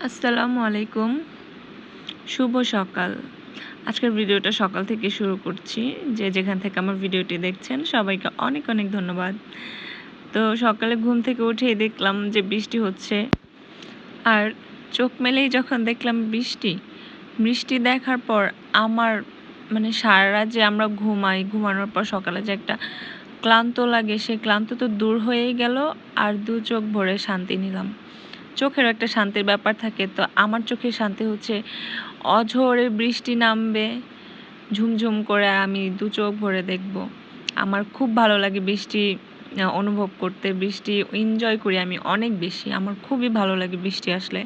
আসসালামু আলাইকুম। শুভ সকাল। আজকের ভিডিওটা সকাল থেকে শুরু করছি। যে যেখান থেকে আমার ভিডিওটি দেখছেন সবাইকে অনেক অনেক ধন্যবাদ। তো সকালে ঘুম থেকে উঠেই দেখলাম যে বৃষ্টি হচ্ছে। আর চোখ মেলেই যখন দেখলাম বৃষ্টি দেখার পর আমার সারারাত যে আমরা ঘুমাই, ঘুমানোর পর সকালে যে একটা ক্লান্ত লাগে, সেই ক্লান্ত তো দূর হয়েই গেল। আর দু চোখ ভরে শান্তি নিলাম। চোখেরও একটা শান্তির ব্যাপার থাকে। তো আমার চোখের শান্তি হচ্ছে অঝোরে বৃষ্টি নামবে ঝুমঝুম করে, আর আমি দু চোখ ভরে দেখব। আমার খুব ভালো লাগে বৃষ্টি অনুভব করতে। বৃষ্টি এনজয় করি আমি অনেক বেশি। আমার খুবই ভালো লাগে বৃষ্টি আসলে।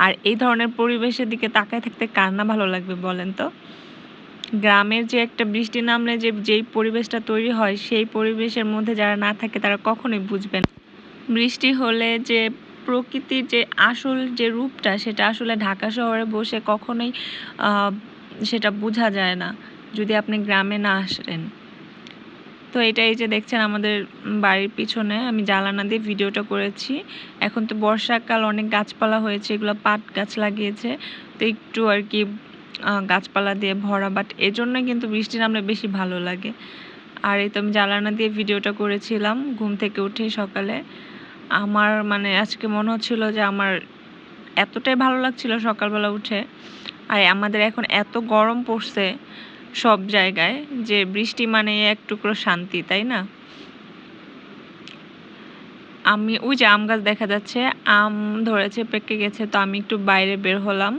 আর এই ধরনের পরিবেশের দিকে তাকায় থাকতে কার না ভালো লাগবে বলেন তো? গ্রামের যে একটা বৃষ্টি নামলে যেই পরিবেশটা তৈরি হয়, সেই পরিবেশের মধ্যে যারা না থাকে তারা কখনোই বুঝবে না। বৃষ্টি হলে যে প্রকৃতির যে আসল যে রূপটা, সেটা আসলে ঢাকা শহরে বসে কখনোই সেটা বোঝা যায় না যদি আপনি গ্রামে না আসেন। তো এই যে দেখছেন আমাদের বাড়ির পিছনে আমি জানালা দিয়ে ভিডিওটা করেছি। এখন তো বর্ষাকাল, অনেক গাছপালা হয়েছে, এগুলো পাট গাছ লাগিয়েছে। তো একটু আর কি গাছপালা দিয়ে ভরা, বাট এজন্যই কিন্তু বৃষ্টি নামলে বেশি ভালো লাগে। আর এই তো আমি জানালা দিয়ে ভিডিওটা করেছিলাম ঘুম থেকে উঠে সকালে। আমার আজকে মনে হচ্ছিল যে আমার এতটাই ভালো লাগছিল সকালবেলা উঠে। আর আমাদের এখন এত গরম পড়ছে সব জায়গায়, যে বৃষ্টি মানে এক টুকরো শান্তি, তাই না? আমি ওই যে আম গাছ দেখা যাচ্ছে, আম ধরেছে, পেকে গেছে। তো আমি একটু বাইরে বের হলাম।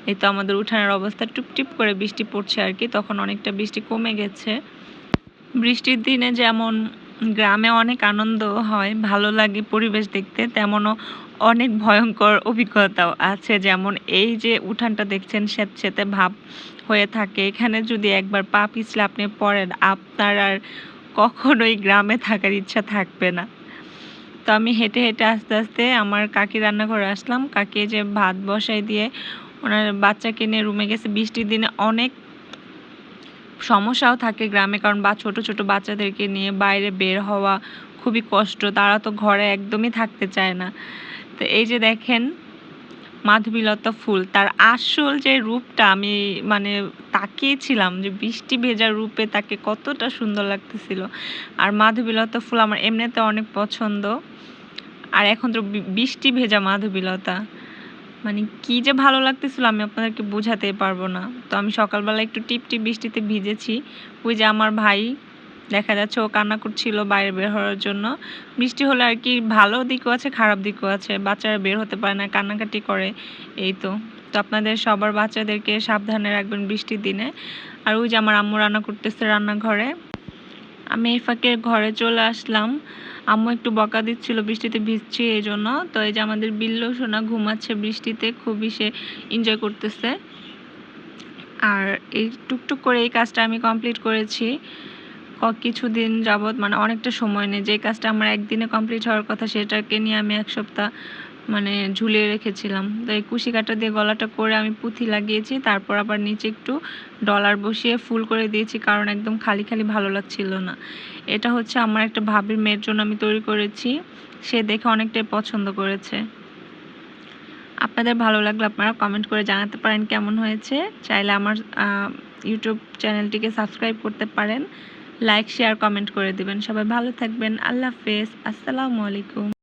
এই তো আমাদের উঠানের অবস্থা, টুপটিপ করে বৃষ্টি পড়ছে আর কি। তখন অনেকটা বৃষ্টি কমে গেছে। বৃষ্টির দিনে যেমন গ্রামে অনেক আনন্দ হয়, ভালো লাগে পরিবেশ দেখতে, তেমনও অনেক ভয়ঙ্কর অভিজ্ঞতাও আছে। যেমন এই যে উঠানটা দেখছেন, স্যাঁতসেঁতে ভাব হয়ে থাকে। এখানে যদি একবার পা পিছলে আপনি পড়েন, আপনার আর কখনোই গ্রামে থাকার ইচ্ছা থাকবে না। তো আমি হেঁটে হেঁটে আস্তে আস্তে আমার কাকি রান্নাঘরে আসলাম। কাকি যে ভাত বসাই দিয়ে ওনার বাচ্চাকে নিয়ে রুমে গেছে। বৃষ্টির দিনে অনেক সমস্যাও থাকে গ্রামে, কারণ ছোট ছোট বাচ্চাদেরকে নিয়ে বাইরে বের হওয়া খুবই কষ্ট। তারা তো ঘরে একদমই থাকতে চায় না। তো এই যে দেখেন মাধবীলতা ফুল, তার আসল যে রূপটা আমি তাকিয়েছিলাম যে বৃষ্টি ভেজা রূপে তাকে কতটা সুন্দর লাগতেছিল। আর মাধবীলতা ফুল আমার এমনিতে অনেক পছন্দ। আর এখন তো বৃষ্টি ভেজা মাধবীলতা, কি যে ভালো লাগতেছিল আমি আপনাদেরকে বোঝাতেই পারবো না। তো আমি সকালবেলা একটু টিপটিপ বৃষ্টিতে ভিজেছি। ওই যে আমার ভাই দেখা যাচ্ছে, ও কান্না করছিল বাইরে বের হওয়ার জন্য। বৃষ্টি হলে আর কি ভালো দিকও আছে, খারাপ দিকও আছে। বাচ্চারা বের হতে পারে না, কান্নাকাটি করে। এই তো তো আপনাদের সবার বাচ্চাদেরকে সাবধানে রাখবেন বৃষ্টির দিনে। আর ওই যে আমার আম্মু রান্না করতেছে রান্নাঘরে। আমি এই ফাঁকে ঘরে চলে আসলাম। আম্মু একটু বকা দিচ্ছিল বৃষ্টিতে ভিজছি এই জন্য। তো এই যে আমাদের বিল্লু সোনা ঘুমাচ্ছে বৃষ্টিতে, খুবই সে এনজয় করতেছে। আর এই টুকটুক করে এই কাজটা আমি কমপ্লিট করেছি কিছুদিন যাবৎ, অনেকটা সময় নেই। যে কাজটা আমার একদিনে কমপ্লিট হওয়ার কথা, সেটাকে নিয়ে আমি এক সপ্তাহ ঝুলিয়ে রেখেছিলাম। তো এই কুশি কাঁটা দিয়ে গলাটা করে আমি পুঁথি লাগিয়েছি, তারপর আবার নিচে একটু ডলার বসিয়ে ফুল করে দিয়েছি, কারণ একদম খালি খালি ভালো লাগছিল না। এটা হচ্ছে আমার একটা ভাবির মেয়ের জন্য আমি তৈরি করেছি। সে দেখে অনেকটাই পছন্দ করেছে। আপনাদের ভালো লাগলে আপনারা কমেন্ট করে জানাতে পারেন কেমন হয়েছে। চাইলে আমার ইউটিউব চ্যানেলটিকে সাবস্ক্রাইব করতে পারেন। লাইক, শেয়ার, কমেন্ট করে দিবেন। সবাই ভালো থাকবেন। আল্লাহ হাফেজ। আসসালামু আলাইকুম।